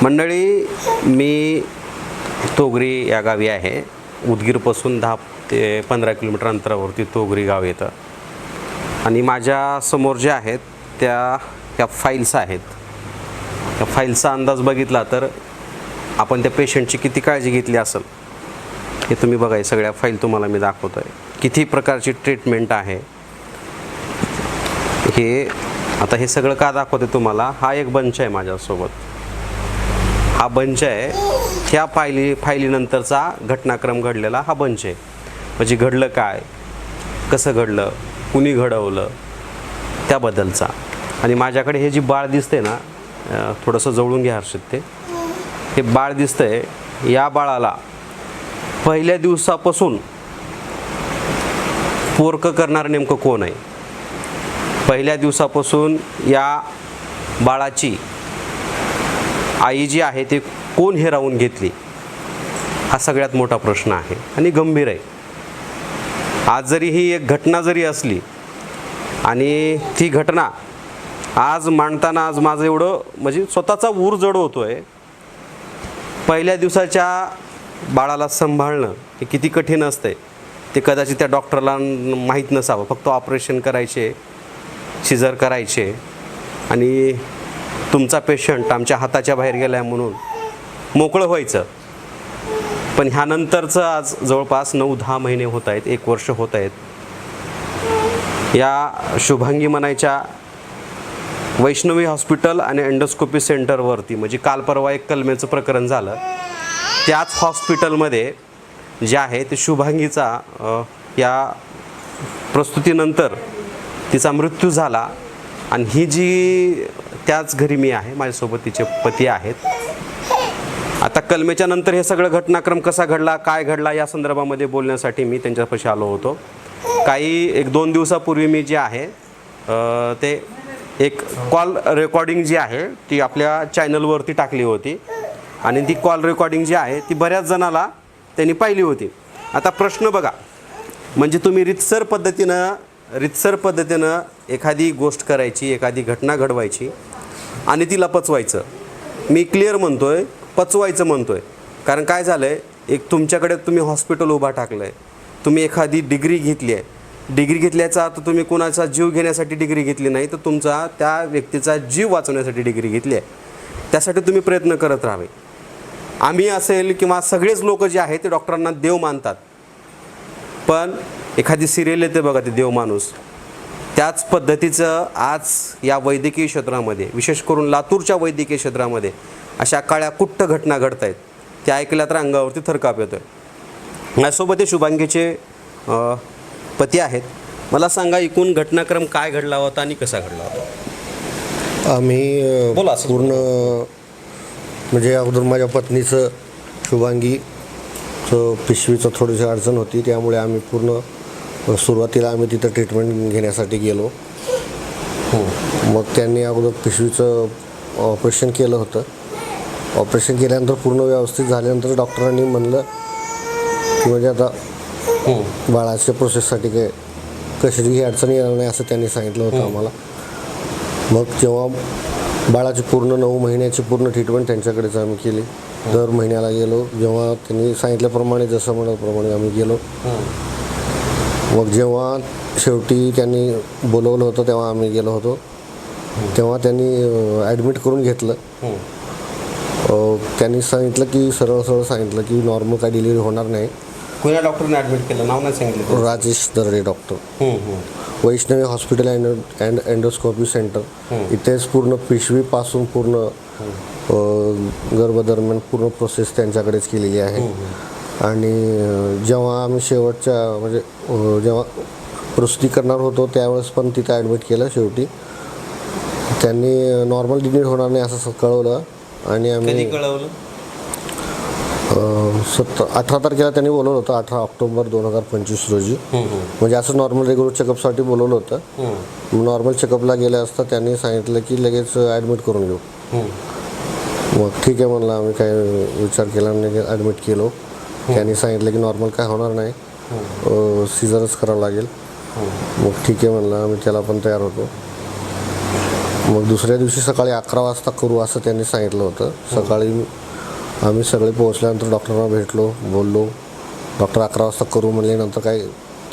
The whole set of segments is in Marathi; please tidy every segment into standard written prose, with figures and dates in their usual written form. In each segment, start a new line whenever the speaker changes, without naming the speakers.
मंडळी, मी तोगरी या गावी आहे. उदगीरपासून 10 ते 15 किलोमीटर अंतरावरती तोगरी गाव येतं. आणि माझ्या समोर जे आहेत त्या फाईल्स आहेत. त्या फाईलचा अंदाज बघितला तर आपण त्या पेशंटची किती काळजी घेतली असेल हे तुम्ही बघा. सगळ्या फाईल तुम्हाला मी दाखवतो आहे. किती प्रकारची ट्रीटमेंट आहे हे. आता हे सगळं का दाखवते तुम्हाला, हा एक बंच आहे माझ्यासोबत. हा बंच आहे. ह्या फायलीनंतरचा घटनाक्रम घडलेला हा बंच आहे. म्हणजे घडलं काय, कसं घडलं, कुणी घडवलं त्याबद्दलचा. आणि माझ्याकडे हे जी बाळ दिसते ना, थोडंसं जवळून घ्या हर्षित. हे बाळ दिसतंय. या बाळाला पहिल्या दिवसापासून पोरकं करणार नेमकं कोण आहे, पहिल्या दिवसापासून या बाळाची आई जी आहे ते कोण हिरावून घेतली, हा सगळ्यात मोठा प्रश्न आहे आणि गंभीर आहे. आज जरी ही एक घटना जरी असली आणि ती घटना आज मांडताना आज माझं एवढं म्हणजे स्वतःचा ऊर जड होतो आहे. पहिल्या दिवसाच्या बाळाला सांभाळणं हे किती कठीण असतं ते कदाचित त्या डॉक्टरला माहीत नसावं. फक्त ऑपरेशन करायचे, सिझर करायचे आणि तुमचा पेशंट आमच्या हाताच्या बाहेर गेला आहे म्हणून मोकळं व्हायचं. पण ह्यानंतरचं आज जवळपास 9-10 महिने होत आहेत, 1 वर्ष होत आहेत. या शुभांगी म्हणायच्या वैष्णवी हॉस्पिटल आणि एंडोस्कोपी सेंटरवरती म्हणजे काल परवा एक कलमेचं प्रकरण झालं. त्याच हॉस्पिटलमध्ये जे आहे ते शुभांगीचा या प्रस्तुतीनंतर तिचा मृत्यू झाला. आणि ही जी त्याच घरी मी आहे, माझ्यासोबत तिचे पती आहेत. आता कलमेच्या नंतर हे सगळं घटनाक्रम कसा घडला, काय घडला या संदर्भामध्ये बोलण्यासाठी मी त्यांच्यापाशी आलो होतो. काही 1-2 दिवसापूर्वी मी जे आहे ते एक कॉल रेकॉर्डिंग जी आहे ती आपल्या चॅनलवरती टाकली होती. आणि ती कॉल रेकॉर्डिंग जी आहे ती बऱ्याच जणाला त्यांनी पाहिली होती. आता प्रश्न बघा, म्हणजे तुम्ही रितसर पद्धतीनं एखादी गोष्ट करायची, एखादी घटना घडवायची आणि तिला पचवायचं. मी क्लिअर म्हणतो आहे, पचवायचं म्हणतो आहे. कारण काय झालं आहे, एक तुमच्याकडे तुम्ही हॉस्पिटल उभा टाकलं आहे, तुम्ही एखादी डिग्री घेतली आहे. डिग्री घेतल्याचा आता तुम्ही कोणाचा जीव घेण्यासाठी डिग्री घेतली नाही, तर तुमचा त्या व्यक्तीचा जीव वाचवण्यासाठी डिग्री घेतली आहे. त्यासाठी तुम्ही प्रयत्न करत राहावे. आम्ही असेल किंवा सगळेच लोक जे आहेत ते डॉक्टरांना देव मानतात. पण एखादी सिरियल येते बघा, ते देव माणूस, त्याच पद्धतीचं आज या वैद्यकीय क्षेत्रामध्ये, विशेष करून लातूरच्या वैद्यकीय क्षेत्रामध्ये अशा काळ्या कुट्ट घटना घडत आहेत. त्या ऐकल्या तर अंगावरती थरकाप येतो आहे. माझ्यासोबत हे शुभांगीचे पती आहेत. मला सांगा, एकूण घटनाक्रम काय घडला होता आणि कसा घडला होता?
आम्ही
बोला.
पूर्ण म्हणजे अगोदर माझ्या पत्नीचं शुभांगीचं पिशवीचं थोडीशी अडचण होती, त्यामुळे आम्ही पूर्ण सुरुवातीला आम्ही तिथं ट्रीटमेंट घेण्यासाठी गेलो. मग त्यांनी अगोदर पिशवीचं ऑपरेशन केलं होतं. ऑपरेशन केल्यानंतर पूर्ण व्यवस्थित झाल्यानंतर डॉक्टरांनी म्हणलं की म्हणजे आता बाळाच्या प्रोसेससाठी कशाची अडचण येणार नाही असं त्यांनी सांगितलं होतं आम्हाला. मग जेव्हा बाळाची पूर्ण 9 महिन्याची पूर्ण ट्रीटमेंट त्यांच्याकडेच आम्ही केली. दर महिन्याला गेलो. जेव्हा त्यांनी सांगितल्याप्रमाणे, जसं म्हणाल्याप्रमाणे आम्ही गेलो. मग जेव्हा शेवटी त्यांनी बोलवलं होतं तेव्हा आम्ही गेलो होतो. तेव्हा त्यांनी ॲडमिट करून घेतलं. त्यांनी सांगितलं की सरळ सांगितलं की नॉर्मल काय डिलिव्हरी होणार नाही.
कोणत्या डॉक्टरने ॲडमिट केलं, नाव नाही सांगितलं?
Rajesh Darde doctor, Vaishnavi hospital and endoscopy centre. इथेच पूर्ण पिशवीपासून पूर्ण गर्भदरम्यान पूर्ण प्रोसेस त्यांच्याकडेच केलेली आहे. आणि जेव्हा आम्ही शेवटच्या म्हणजे जेव्हा प्रसूती करणार होतो त्यावेळेस पण तिथं ॲडमिट केलं. शेवटी त्यांनी नॉर्मल डिलिव्हरी होणार नाही असं कळवलं. आणि आम्ही
कळवलं
18 तारखेला त्यांनी बोलवलं होतं, 18 ऑक्टोबर 2025 रोजी. म्हणजे असं नॉर्मल रेग्युलर चेकअपसाठी बोलवलं होतं. नॉर्मल चेकअपला गेले असता त्यांनी सांगितलं की लगेच ॲडमिट करून घेऊ. मग ठीक आहे म्हणलं. आम्ही काय विचार केला नाही, ॲडमिट केलो. त्यांनी सांगितलं की नॉर्मल काय होणार नाही, सिझरच करावं लागेल. मग ठीक आहे म्हणलं. आम्ही त्याला पण तयार होतो. मग दुसऱ्या दिवशी सकाळी 11 वाजता करू असं त्यांनी सांगितलं होतं. सकाळी आम्ही सगळे पोहोचल्यानंतर डॉक्टरांना भेटलो, बोललो. डॉक्टर 11 वाजता करू म्हणले. नंतर काय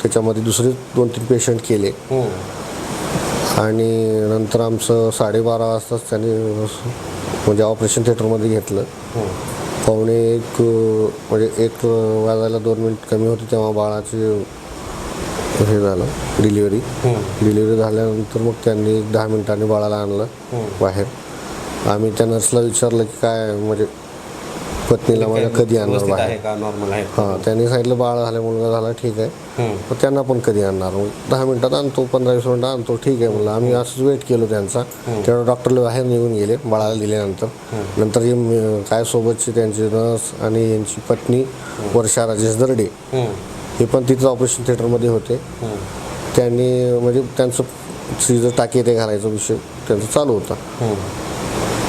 त्याच्यामध्ये दुसरे 2-3 पेशंट केले आणि नंतर आमचं 12:30 वाजताच त्यांनी म्हणजे ऑपरेशन थिएटरमध्ये घेतलं. पावणे 1 म्हणजे 1 वाजायला 2 मिनिट कमी होते तेव्हा बाळाचे हे झालं डिलिव्हरी झाल्यानंतर मग त्यांनी 10 मिनिटांनी बाळाला आणलं बाहेर. आम्ही त्या नर्सला विचारलं की काय म्हणजे पत्नीला माझ्या कधी आणणार बाहेर. हां, त्यांनी सांगितलं बाळ झालं, मुलगा झाला, ठीक आहे, तर त्यांना पण कधी आणणार. मग 10 मिनिटात आणतो, 15-20 मिनिटात आणतो, ठीक आहे म्हणलं. आम्ही असंच वेट केलो त्यांचा. तेव्हा डॉक्टरला बाहेर निघून गेले बाळाला दिल्यानंतर. नंतर जे काय सोबतचे त्यांचे नर्स आणि यांची पत्नी वर्षा राजेश दर्डे हे पण तिथं ऑपरेशन थिएटरमध्ये होते. त्यांनी म्हणजे त्यांचं सीझर टाके ते घालायचा विषय त्यांचा चालू होता.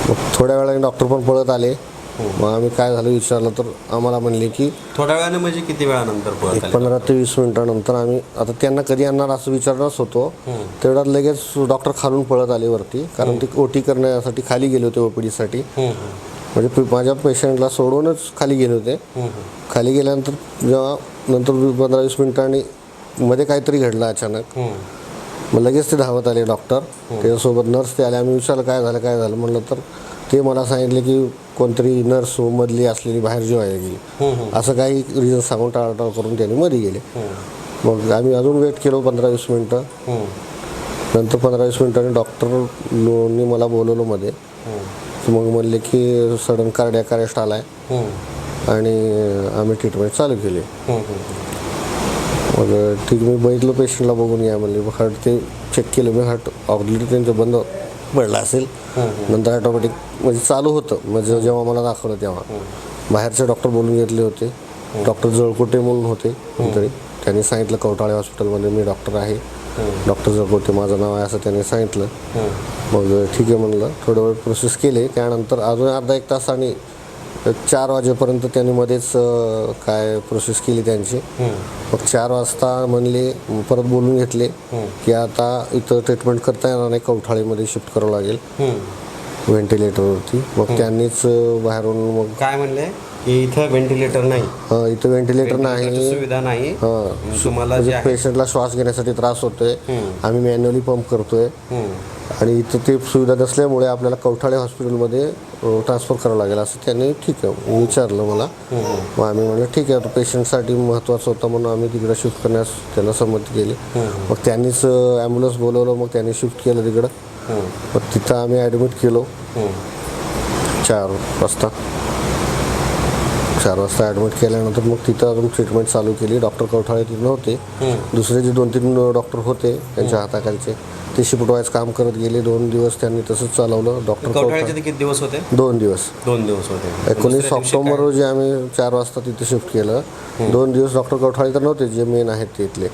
मग थोड्या वेळाने डॉक्टर पण पळत आले. मग आम्ही काय झालं विचारलं तर आम्हाला म्हणले की
थोड्या वेळाने म्हणजे किती वेळानंतर?
15 ते 20 मिनिटानंतर. आम्ही आता त्यांना कधी आणणार असं विचारणारच होतो. तेवढ्यात लगेच डॉक्टर खालून पळत आले वरती, कारण ते ओटी करण्यासाठी खाली गेले होते ओपीडीसाठी. म्हणजे माझ्या पेशंटला सोडूनच खाली गेले होते. खाली गेल्यानंतर जेव्हा नंतर 15-20 मिनिटांनी मध्ये काहीतरी घडलं अचानक. मग लगेच ते धावत आले डॉक्टर. त्याच्यासोबत नर्स ते आले. आम्ही विचारलं काय झालं म्हणलं तर ते मला सांगितले की कोणतरी नर्स मधली असलेली बाहेर जेवायला गेली, असं काही रिझन सांगून टाळाटाळ करून त्यांनी मध्ये गेले. मग आम्ही अजून वेट केलो 15-20 मिनटं. नंतर 15-20 मिनिटांनी डॉक्टरनी मला बोलवलं मध्ये. मग म्हणले की सडन कार्डियाक अरेस्ट आलाय आणि आम्ही ट्रीटमेंट चालू केली. मग ठीक, मी बघितलं पेशंटला बघून या म्हणले. मग हार्ट ते चेक केलं मी, हार्ट ऑक्सिजन त्यांचं बंद पडलं असेल. नंतर ऑटोमॅटिक म्हणजे चालू होतं. म्हणजे जेव्हा मला दाखवलं तेव्हा बाहेरचे डॉक्टर बोलून घेतले होते. डॉक्टर जळकोटे म्हणून होते कोणतरी. त्यांनी सांगितलं कवठाळे हॉस्पिटलमध्ये मी डॉक्टर आहे, डॉक्टर जळकोटे माझं नाव आहे असं त्यांनी सांगितलं. मग ठीक आहे म्हणलं. थोडं वेळ प्रोसेस केले. त्यानंतर अजून अर्धा-1 तासाने 4 वाजेपर्यंत त्यांनी मध्येच काय प्रोसेस केली त्यांची. मग 4 वाजता म्हणले, परत बोलून घेतले की आता इथं ट्रीटमेंट करता येणार नाही, कवठाळीमध्ये शिफ्ट करावं लागेल व्हेंटिलेटरवरती. मग त्यांनीच बाहेरून मग
काय म्हणले की इथं व्हेंटिलेटर नाही,
इथं व्हेंटिलेटर नाही,
सुविधा नाही, तुम्हाला
म्हणजे पेशंटला श्वास घेण्यासाठी त्रास होतोय, आम्ही मॅन्युअली पंप करतोय आणि इथं ते सुविधा नसल्यामुळे आपल्याला कवठाळे हॉस्पिटलमध्ये ट्रान्सफर करावं लागेल असं त्यांनी ठीक आहे विचारलं मला. मग आम्ही म्हणलं ठीक आहे, पेशंटसाठी महत्त्वाचं होतं म्हणून आम्ही तिकडं शिफ्ट करण्यास त्यांना संमती केली. मग त्यांनीच ॲम्ब्युलन्स बोलवलं. मग त्यांनी शिफ्ट केलं तिकडं. मग तिथं आम्ही ॲडमिट केलो 4 वाजता. 4 वाजता ॲडमिट केल्यानंतर मग तिथं अजून ट्रीटमेंट चालू केली. डॉक्टर कवठाळे तिथं नव्हते. दुसरे जे 2-3 डॉक्टर होते त्यांच्या हाताखालचे ते शिफ्ट वाईज काम करत गेले. 2 दिवस त्यांनी तसंच चालवलं. डॉक्टर
कवठाळेचे किती दिवस होते?
2 दिवस.
2 दिवस होते.
19 ऑक्टोबर रोजी आम्ही 4 वाजता तिथे शिफ्ट केलं. 2 दिवस डॉक्टर कवठाळे तर नव्हते जे मेन आहेत तिथले.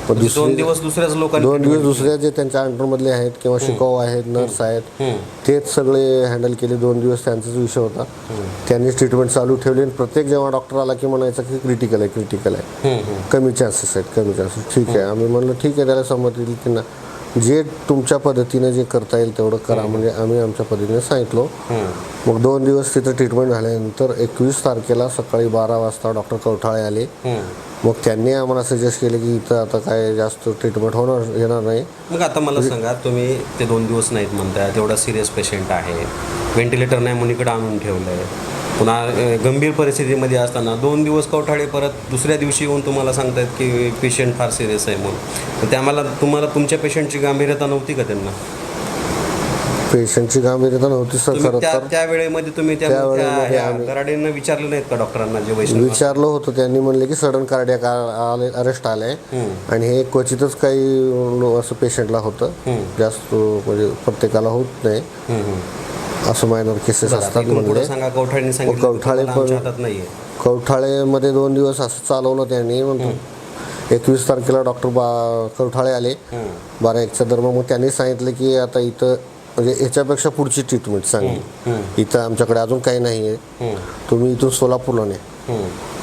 पण
2 दिवस दुसऱ्याच लोकांनी
2 दिवस दुसऱ्या जे त्यांच्या अंडरमधले आहेत किंवा शिकाऊ आहेत, नर्स आहेत, तेच सगळे हँडल केले. 2 दिवस त्यांचाच विषय होता. त्यांनीच ट्रीटमेंट चालू ठेवली. आणि प्रत्येक जेव्हा डॉक्टर आला की म्हणायचं की क्रिटिकल आहे, कमी चान्सेस आहेत. ठीक आहे, आम्ही म्हणलं ठीक आहे, त्याला संमती दिली त्यांना. जे तुमच्या पद्धतीने जे करता येईल तेवढं करा म्हणजे आम्ही आमच्या पद्धतीने सांगितलो. मग 2 दिवस तिथं ट्रीटमेंट झाल्यानंतर 21 तारखेला सकाळी 12 वाजता डॉक्टर कवठाळे आले. मग त्यांनी आम्हाला सजेस्ट केले की इथं आता काय जास्त ट्रीटमेंट येणार नाही.
मग आता मला सांगा, तुम्ही ते 2 दिवस नाहीत म्हणताय, तेवढा सिरियस पेशंट आहे, व्हेंटिलेटर नाही म्हणून इकडं आणून ठेवलं आहे, पुन्हा गंभीर परिस्थितीमध्ये असताना 2 दिवस कवठाळे परत दुसऱ्या दिवशी येऊन तुम्हाला सांगतायत की पेशंट फार सिरियस आहे म्हणून. तुम्हाला तुमच्या पेशंटची गांभीर्यता नव्हती का? त्यांना
पेशंटची गांभीर्यता नव्हती सर. खरं तर
त्या वेळेमध्ये तुम्ही गराडेंना विचारलं नाहीत का डॉक्टरांना? जे
विचारलं होतं. त्यांनी म्हणले की सडन कार्डियाक अरेस्ट आलंय आणि हे क्वचितच काही असं पेशंटला होतं, जास्त म्हणजे प्रत्येकाला होत नाही, असं मायनर केसेस असतात म्हणजे. कवठाळेमध्ये 2 दिवस असं चालवलं त्यांनी. 21 तारखेला डॉक्टर कवठाळे आले 12-1च्या दरम्यान. मग त्यांनी सांगितलं की आता इथं म्हणजे ह्याच्यापेक्षा पुढची ट्रीटमेंट चांगली, इथं आमच्याकडे अजून काही नाही आहे, तुम्ही इथून सोलापूरला नाही.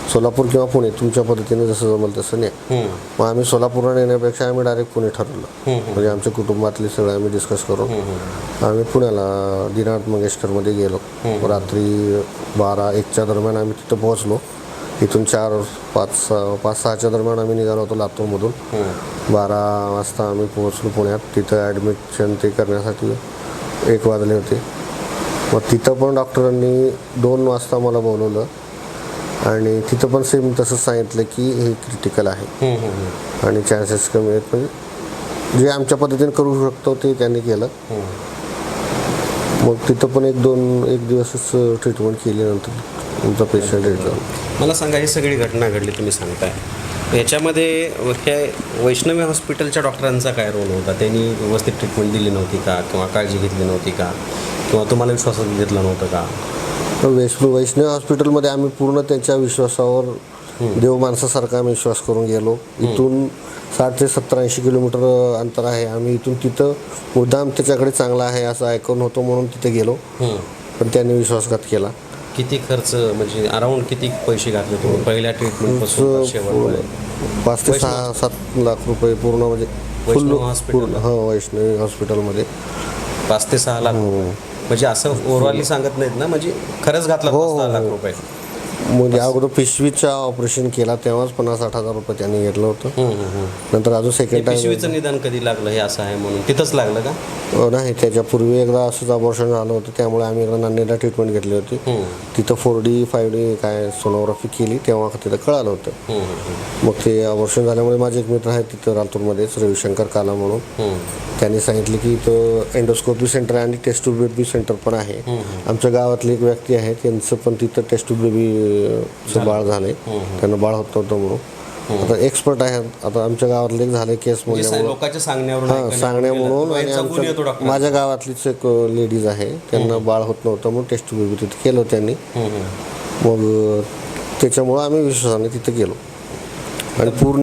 सोलापूर किंवा पुणे तुमच्या पद्धतीने जसं जमेल तसं नाही. मग आम्ही सोलापूरला नेण्यापेक्षा आम्ही डायरेक्ट पुणे ठरवलं. म्हणजे आमच्या कुटुंबातले सगळं आम्ही डिस्कस करून आम्ही पुण्याला दीनानाथ मंगेशकरमध्ये गेलो. रात्री 12-1च्या दरम्यान आम्ही तिथं पोहोचलो. इथून 4-5-6च्या दरम्यान आम्ही निघालो होतो लातूरमधून. 12 वाजता आम्ही पोहोचलो पुण्यात. तिथं ॲडमिशन ते करण्यासाठी 1 वाजले होते. मग तिथं पण डॉक्टरांनी 2 वाजता मला बोलवलं आणि तिथं पण सेम तसंच सांगितलं की हे क्रिटिकल आहे आणि चान्सेस कमी आहेत. म्हणजे जे आमच्या पद्धतीने करू शकतो ते त्यांनी केलं. मग तिथं पण 1 दिवसच ट्रीटमेंट केली. नंतर तुमचा पेशंट येतो.
मला सांगा, ही सगळी घटना घडली तुम्ही सांगताय, ह्याच्यामध्ये हे वैष्णवी हॉस्पिटलच्या डॉक्टरांचा काय रोल होता? त्यांनी व्यवस्थित ट्रीटमेंट दिली नव्हती का, किंवा काळजी घेतली नव्हती का, किंवा तुम्हाला विश्वासात घेतलं नव्हतं का?
वैष्णवी हॉस्पिटलमध्ये आम्ही पूर्ण त्यांच्या विश्वासावर देव माणसासारखा आम्ही विश्वास करून गेलो. इथून 60 ते 70-80 किलोमीटर अंतर आहे. आम्ही इथून तिथं मुद्दाम त्याच्याकडे चांगला आहे असं ऐकून होतो म्हणून तिथे गेलो. पण त्यांनी विश्वासघात केला.
किती खर्च, म्हणजे अराऊंड किती पैसे घातले तुम्ही पहिल्या ट्रीटमेंटपासून शेवटपर्यंत?
5 ते 6-7 लाख रुपये पूर्ण, म्हणजे
वैष्णवी हॉस्पिटल?
हो, वैष्णवी हॉस्पिटलमध्ये
5 ते 6 लाख. म्हणजे असं ओव्हरऑल सांगत नाहीत ना, म्हणजे खरंच घातला 5-6 लाख रुपये?
म्हणजे अगोदर पिशवीचा ऑपरेशन केला तेव्हाच 50-60 हजार रुपये त्यांनी घेतलं होतं. नंतर अजून सेकंड टाइम
पिशवीचं निदान कधी लागलं हे असं आहे म्हणून तिथंच लागलं का?
नाही, त्याच्यापूर्वी एकदा असंच ऑपरेशन झालं होतं. त्यामुळे आम्ही एकदा नांदेडला ट्रीटमेंट घेतली होती. तिथं 4D 5D काय सोनोग्राफी केली तेव्हा तिथं कळालं होतं. मग ते ऑपरेशन झाल्यामुळे माझे एक मित्र आहेत तिथं लातूरमध्येच, रविशंकर काला म्हणून. त्यांनी सांगितले की इथं एंडोस्कोपी सेंटर आणि टेस्ट ट्यूब बेबी सेंटर पण आहे. आमच्या गावातली एक व्यक्ती आहे, त्यांचं पण तिथं टेस्ट ट्यूब बेबीचं बाळ झाले. त्यांना बाळ होत नव्हतं म्हणून. आता एक्सपर्ट आहेत. आता आमच्या गावातले एक झाले केस म्हणल्यामुळे,
लोकांच्या सांगण्यावरून
सांगण्यामुळं. आणि आमच्या माझ्या गावातलीच एक लेडीज आहे, त्यांना बाळ होत नव्हतं म्हणून टेस्ट ट्यूब बेबी तिथे केलं त्यांनी. मग त्याच्यामुळं आम्ही विश्वासाने तिथे गेलो आणि पूर्ण